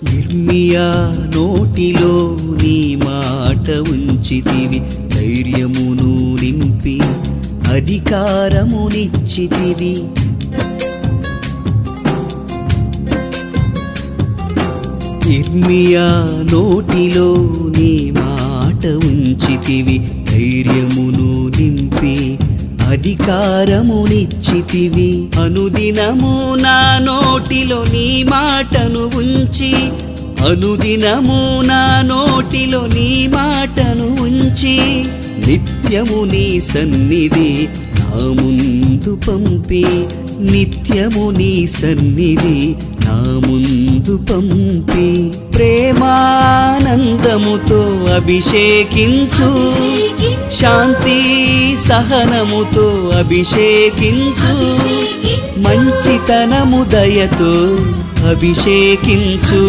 ఇర్మియా నోటిలో నీ మాట ఉంచితివి, ధైర్యమును నింపి అధికారమునిచ్చితివి. ఇర్మియా నోటిలో నీ మాట ఉంచితివి, ధైర్యమును నింపి అధికారమునిచ్చితివి. అనుదినము నా నోటిలో నీ మాటను ఉంచి, అనుదినము నా నోటిలో నీ మాటను ఉంచి, నిత్యము నీ సన్నిధి నా ముందు పంపి, నిత్యము నీ సన్నిధి నా ముందు పంపి, ప్రేమానందముతో అభిషేకించు, శాంతి సహనముతో అభిషేకించు, మంచితనము దయతో అభిషేకించు.